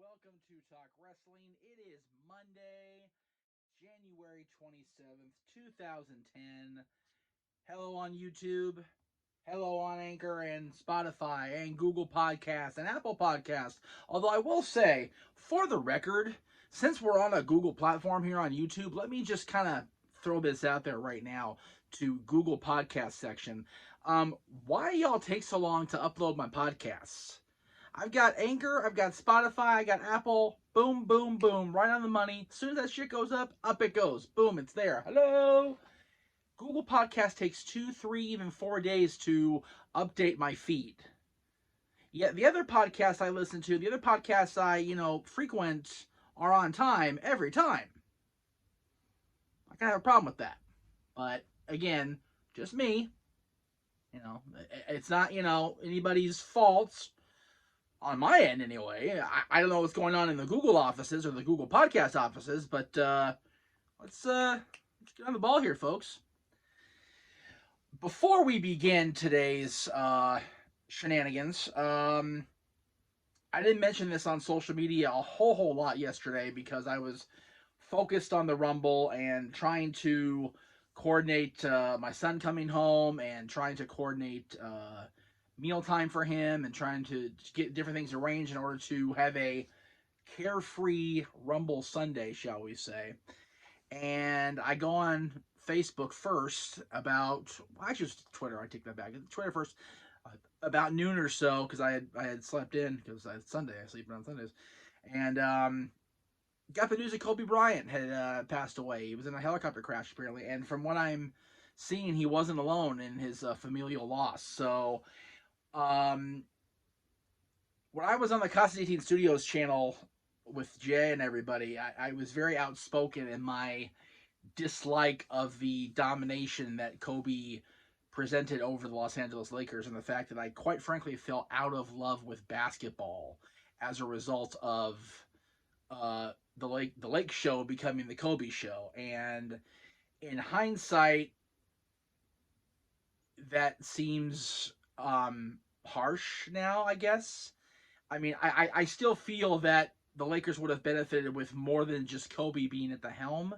welcome to Talk Wrestling. It is Monday, January 27th, 2010. Hello on YouTube. Hello on Anchor and Spotify and Google Podcasts and Apple Podcasts. Although I will say, for the record, since we're on a Google platform here on YouTube, let me just kind of throw this out there right now to Google Podcast section. Why y'all take so long to upload my podcasts? I've got Anchor, I've got Spotify, I got Apple. Boom, boom, boom, right on the money. As soon as that shit goes up it goes. Boom, it's there. Hello. Google Podcast takes 2, 3, even 4 days to update my feed. Yet the other podcasts I listen to, the other podcasts I frequent, are on time every time. I kind of have a problem with that. But again, just me. It's not anybody's fault on my end anyway. I don't know what's going on in the Google offices or the Google Podcast offices, but let's get on the ball here, folks. Before we begin today's shenanigans, I didn't mention this on social media a whole lot yesterday because I was focused on the Rumble and trying to coordinate my son coming home and trying to coordinate mealtime for him and trying to get different things arranged in order to have a carefree Rumble Sunday, shall we say. And I go on Facebook first about, well, actually, it's Twitter. I take that back. Twitter first about noon or so because I had slept in because it's Sunday. I sleep in on Sundays, and got the news that Kobe Bryant had passed away. He was in a helicopter crash apparently, and from what I'm seeing, he wasn't alone in his familial loss. So, when I was on the Casa 18 Studios channel with Jay and everybody, I was very outspoken in my dislike of the domination that Kobe presented over the Los Angeles Lakers and the fact that I quite frankly fell out of love with basketball as a result of the Lake show becoming the Kobe show. And in hindsight, that seems harsh now, I guess. I mean, I still feel that the Lakers would have benefited with more than just Kobe being at the helm.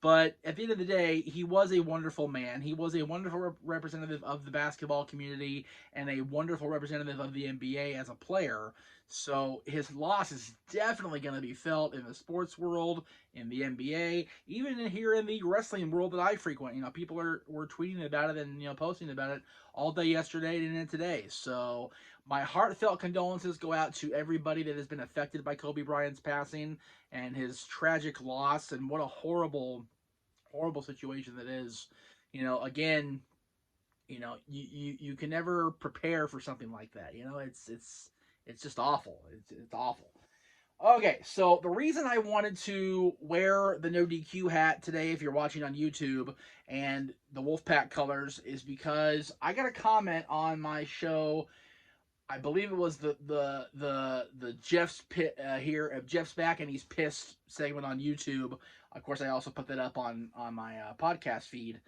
But at the end of the day, he was a wonderful man. He was a wonderful representative of the basketball community and a wonderful representative of the NBA as a player. So his loss is definitely going to be felt in the sports world, in the NBA, even here in the wrestling world that I frequent. People were tweeting about it and posting about it all day yesterday and today. So my heartfelt condolences go out to everybody that has been affected by Kobe Bryant's passing and his tragic loss, and what a horrible situation that is. Again, you can never prepare for something like that. It's just awful. It's awful. Okay, so the reason I wanted to wear the No DQ hat today, if you're watching on YouTube, and the Wolfpack colors, is because I got a comment on my show. I believe it was the Jeff's pit here. Jeff's back and he's pissed segment on YouTube. Of course, I also put that up on my podcast feed.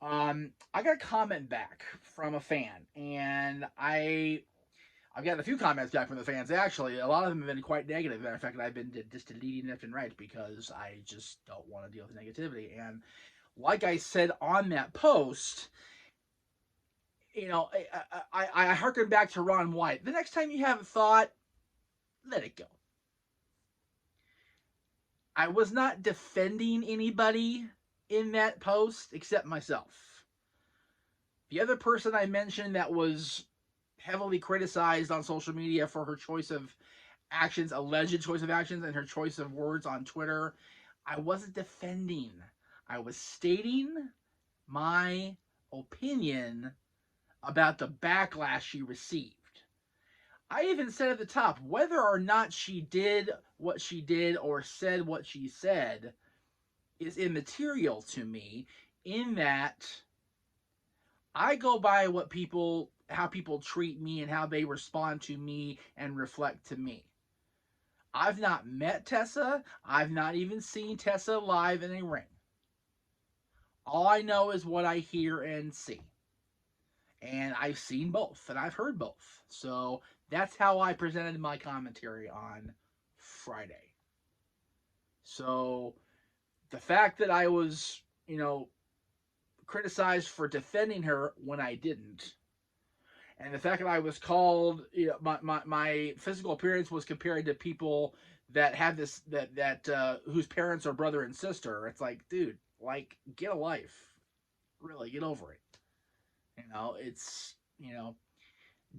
I got a comment back from a fan, and I've gotten a few comments back from the fans. Actually, a lot of them have been quite negative. Matter of fact, I've been just deleting left and right because I just don't want to deal with negativity. And like I said on that post, I harken back to Ron White. The next time you have a thought, let it go. I was not defending anybody in that post except myself. The other person I mentioned that was heavily criticized on social media for her choice of actions, alleged choice of actions, and her choice of words on Twitter, I wasn't defending. I was stating my opinion about the backlash she received. I even said at the top, whether or not she did what she did or said what she said is immaterial to me, in that I go by how people treat me and how they respond to me and reflect to me. I've not met Tessa. I've not even seen Tessa live in a ring. All I know is what I hear and see. And I've seen both, and I've heard both. So that's how I presented my commentary on Friday. So the fact that I was, criticized for defending her when I didn't, and the fact that I was called, my physical appearance was compared to people that have this that whose parents are brother and sister. It's like, dude, like, get a life, really get over it. It's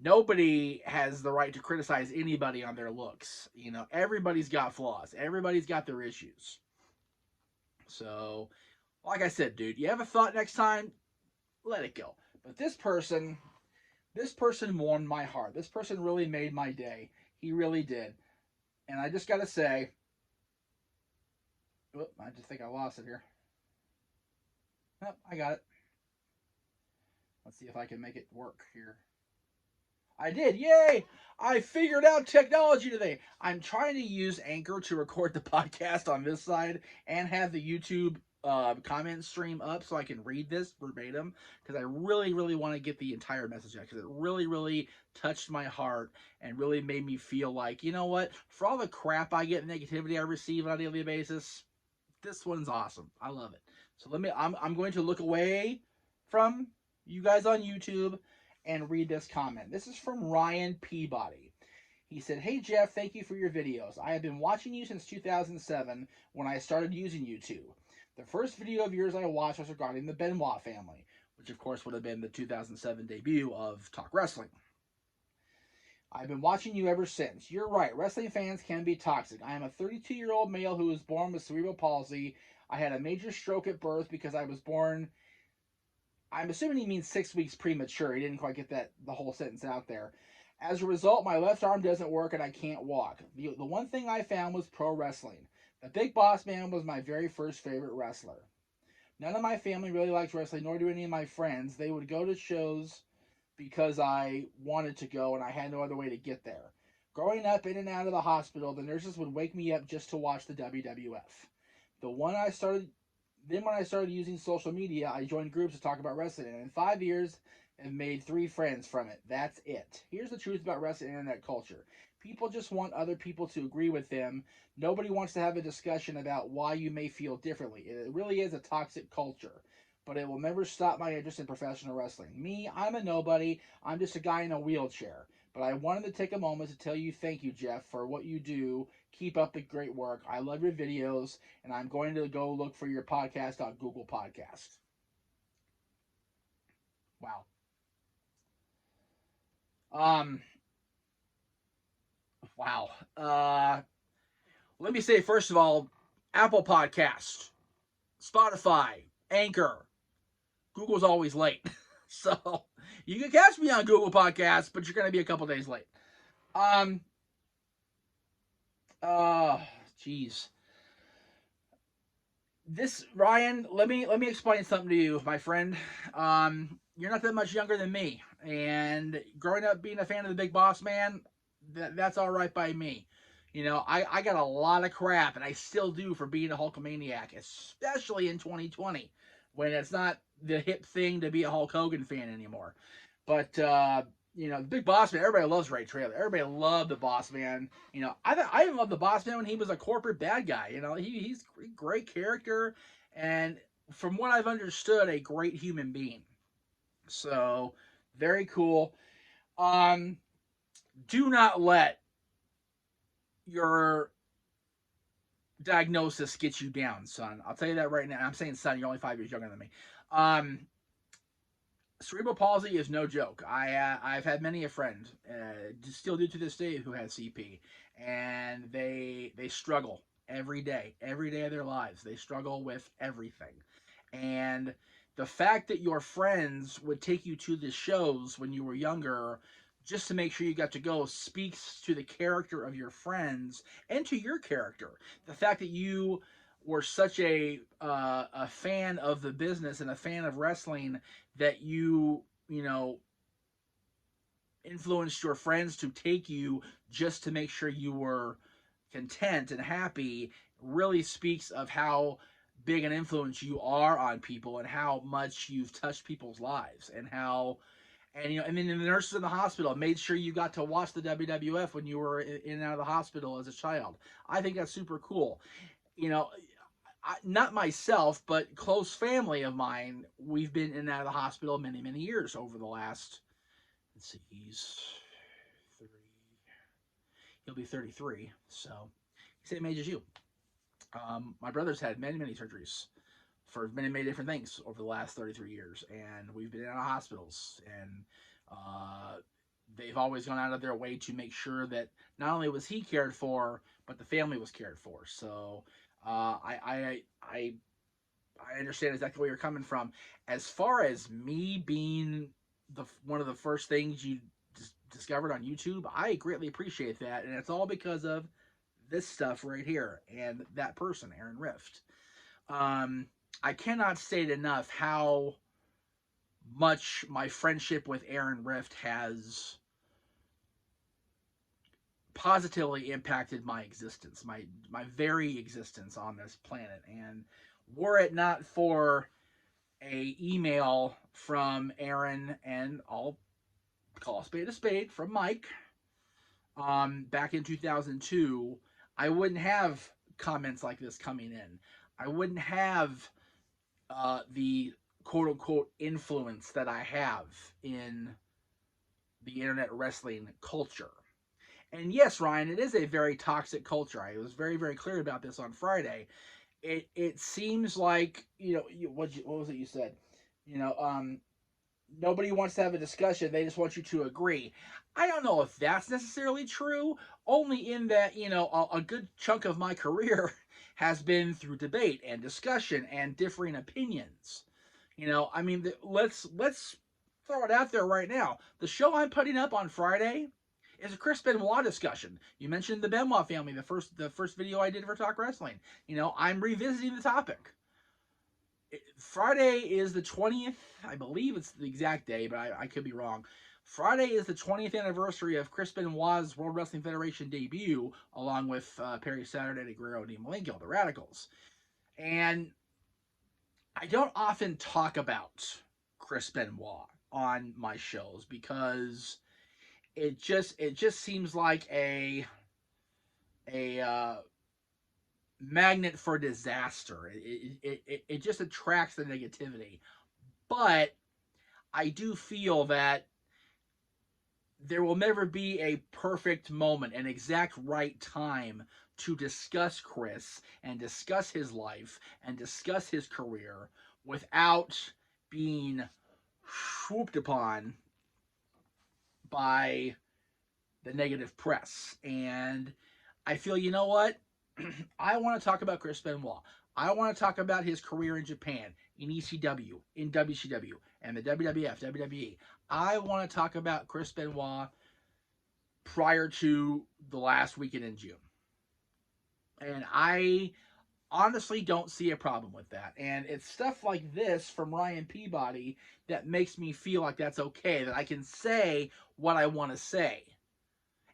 nobody has the right to criticize anybody on their looks. Everybody's got flaws. Everybody's got their issues. So, like I said, dude, you have a thought next time, let it go. But this person warmed my heart. This person really made my day. He really did. And I just got to say, I just think I lost it here. Oh, I got it. Let's see if I can make it work here. I did. Yay! I figured out technology today. I'm trying to use Anchor to record the podcast on this side and have the YouTube comment stream up so I can read this verbatim, because I really, really want to get the entire message out, because it really, really touched my heart and really made me feel like, you know what? For all the crap I get, negativity I receive on a daily basis, this one's awesome. I love it. So I'm going to look away from you guys on YouTube and read this comment. This is from Ryan Peabody. He said, "Hey Jeff, thank you for your videos. I have been watching you since 2007 when I started using YouTube. The first video of yours I watched was regarding the Benoit family, which of course would have been the 2007 debut of Talk Wrestling. I've been watching you ever since. You're right, wrestling fans can be toxic. I am a 32-year-old male who was born with cerebral palsy. I had a major stroke at birth because I was born..." I'm assuming he means 6 weeks premature. He didn't quite get the whole sentence out there. "As a result, my left arm doesn't work and I can't walk. The one thing I found was pro wrestling. The Big Boss Man was my very first favorite wrestler. None of my family really liked wrestling, nor do any of my friends. They would go to shows because I wanted to go and I had no other way to get there. Growing up in and out of the hospital, the nurses would wake me up just to watch the WWF. When I started using social media, I joined groups to talk about wrestling, and in 5 years, I've made 3 friends from it. That's it. Here's the truth about wrestling internet culture. People just want other people to agree with them. Nobody wants to have a discussion about why you may feel differently. It really is a toxic culture, but it will never stop my interest in professional wrestling. Me, I'm a nobody. I'm just a guy in a wheelchair. But I wanted to take a moment to tell you thank you, Jeff, for what you do. Keep up the great work. I love your videos, and I'm going to go look for your podcast on Google Podcast." Wow. Wow. Let me say, first of all, Apple Podcast, Spotify, Anchor, Google's always late. So you can catch me on Google Podcasts, but you're going to be a couple days late. Jeez. This, Ryan, let me explain something to you, my friend. You're not that much younger than me, and growing up being a fan of the Big Boss Man, that's all right by me. I got a lot of crap, and I still do, for being a Hulkamaniac, especially in 2020, when it's not the hip thing to be a Hulk Hogan fan anymore. But the Big Boss Man, everybody loves Ray Traylor. Everybody loved the Boss Man. I didn't love the Boss Man when he was a corporate bad guy. He's a great character, and from what I've understood, a great human being. So, very cool. Do not let your diagnosis get you down, son. I'll tell you that right now. I'm saying son, you're only 5 years younger than me. Cerebral palsy is no joke. I've had many a friend, still do to this day, who has CP, and they struggle every day of their lives. They struggle with everything, and the fact that your friends would take you to the shows when you were younger just to make sure you got to go speaks to the character of your friends and to your character. The fact that you were such a fan of the business and a fan of wrestling that you influenced your friends to take you just to make sure you were content and happy really speaks of how big an influence you are on people and how much you've touched people's lives and how And and then the nurses in the hospital made sure you got to watch the WWF when you were in and out of the hospital as a child. I think that's super cool. You know, not myself, but close family of mine, we've been in and out of the hospital many years over the last. Let's see, he'll be 33, so he's the same age as you. My brother's had many surgeries for many different things over the last 33 years, and we've been in and out of hospitals, and uh, they've always gone out of their way to make sure that not only was he cared for, but the family was cared for. So I understand exactly where you're coming from. As far as me being the one of the first things you discovered on YouTube, I greatly appreciate that, and it's all because of this stuff right here and that person, Aaron Rift. Um, I cannot state enough how much my friendship with Aaron Rift has positively impacted my existence, my very existence on this planet. And were it not for a email from Aaron, and I'll call a spade, from Mike, back in 2002, I wouldn't have comments like this coming in. I wouldn't have the quote unquote influence that I have in the internet wrestling culture. And yes, Ryan, it is a very toxic culture. I was very clear about this on Friday. It seems like, what was it you said? You know, nobody wants to have a discussion. They just want you to agree. I don't know if that's necessarily true, only in that, a good chunk of my career has been through debate and discussion and differing opinions. I mean, let's throw it out there right now. The show I'm putting up on Friday is a Chris Benoit discussion. You mentioned the Benoit family, the first video I did for Talk Wrestling. I'm revisiting the topic. Friday is the 20th. I believe it's the exact day, but I could be wrong. Friday is the 20th anniversary of Chris Benoit's World Wrestling Federation debut, along with Perry Saturn, Eddie Guerrero, and Dean Malenko, the Radicals. And I don't often talk about Chris Benoit on my shows because it just seems like a magnet for disaster. It just attracts the negativity. But I do feel that there will never be a perfect moment, an exact right time to discuss Chris and discuss his life and discuss his career without being swooped upon by the negative press. And I feel, you know what? I want to talk about Chris Benoit. I want to talk about his career in Japan, in ECW, in WCW, and the WWF, WWE. I want to talk about Chris Benoit prior to the last weekend in June. And I honestly don't see a problem with that. And it's stuff like this from Ryan Peabody that makes me feel like that's okay, that I can say what I want to say.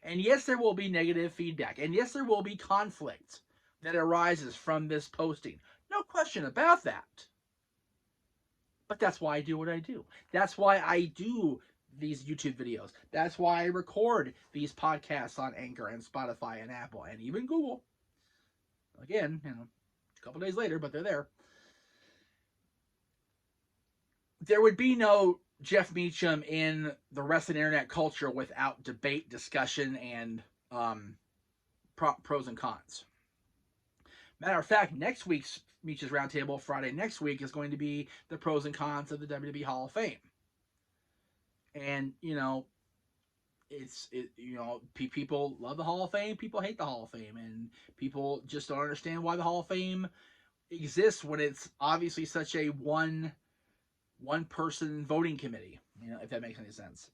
And yes, there will be negative feedback. And yes, there will be conflict that arises from this posting. No question about that. But that's why I do what I do. That's why I do these YouTube videos. That's why I record these podcasts on Anchor and Spotify and Apple and even Google. Again, a couple days later, but they're there. There would be no Jeff Meacham in the wrestling internet culture without debate, discussion, and pros and cons. Matter of fact, next week's Meach's Roundtable, Friday next week, is going to be the pros and cons of the WWE Hall of Fame. And, people love the Hall of Fame, people hate the Hall of Fame, and people just don't understand why the Hall of Fame exists when it's obviously such a one-person voting committee, if that makes any sense.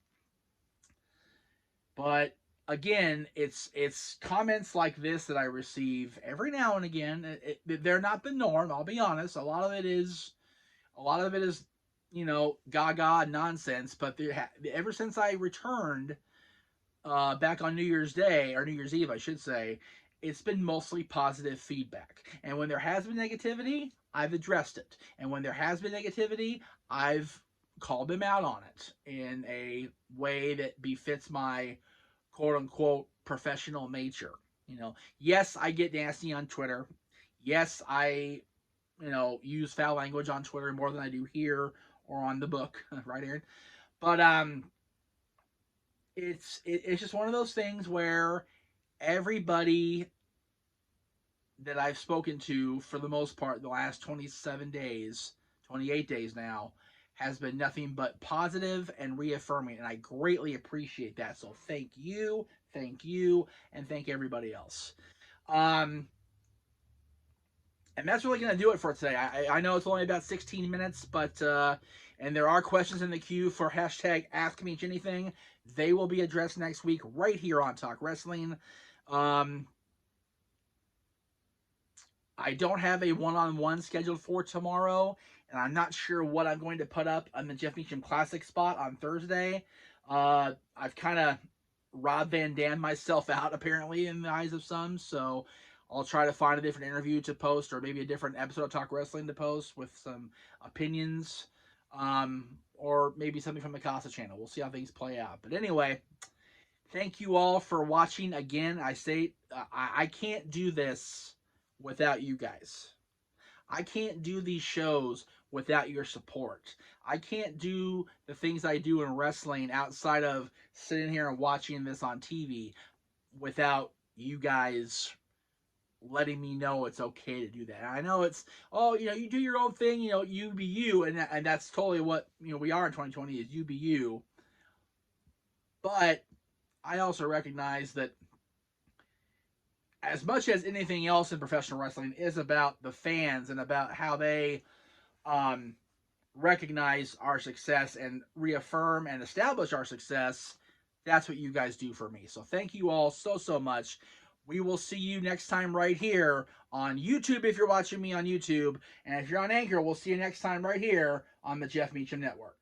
But again, it's comments like this that I receive every now and again. They're not the norm, I'll be honest. A lot of it is gaga nonsense. But ever since I returned back on New Year's Day, or New Year's Eve, I should say, it's been mostly positive feedback. And when there has been negativity, I've addressed it. And when there has been negativity, I've called them out on it in a way that befits my quote unquote professional nature. Yes, I get nasty on Twitter. Yes, I, use foul language on Twitter more than I do here or on the book, right, Aaron? But it's just one of those things where everybody that I've spoken to, for the most part, the last 27 days, 28 days now, has been nothing but positive and reaffirming, and I greatly appreciate that. So thank you, and thank everybody else. Um, and that's really going to do it for today. I know it's only about 16 minutes, but and there are questions in the queue for hashtag Ask Me Anything. They will be addressed next week right here on Talk Wrestling. I don't have a one-on-one scheduled for tomorrow, and I'm not sure what I'm going to put up on the Jeff Meacham Classic spot on Thursday. I've kind of Rob Van Dam myself out, apparently, in the eyes of some, so I'll try to find a different interview to post, or maybe a different episode of Talk Wrestling to post with some opinions, or maybe something from the Casa channel. We'll see how things play out. But anyway, thank you all for watching. Again, I say I can't do this without you guys. I can't do these shows without your support. I can't do the things I do in wrestling outside of sitting here and watching this on TV without you guys letting me know it's okay to do that. And I know it's, you do your own thing, you be you, and that's totally what we are in 2020, is you be you. But I also recognize that as much as anything else in professional wrestling is about the fans and about how they recognize our success and reaffirm and establish our success, that's what you guys do for me. So thank you all so much. We will see you next time right here on YouTube if you're watching me on YouTube. And if you're on Anchor, we'll see you next time right here on the Jeff Meacham Network.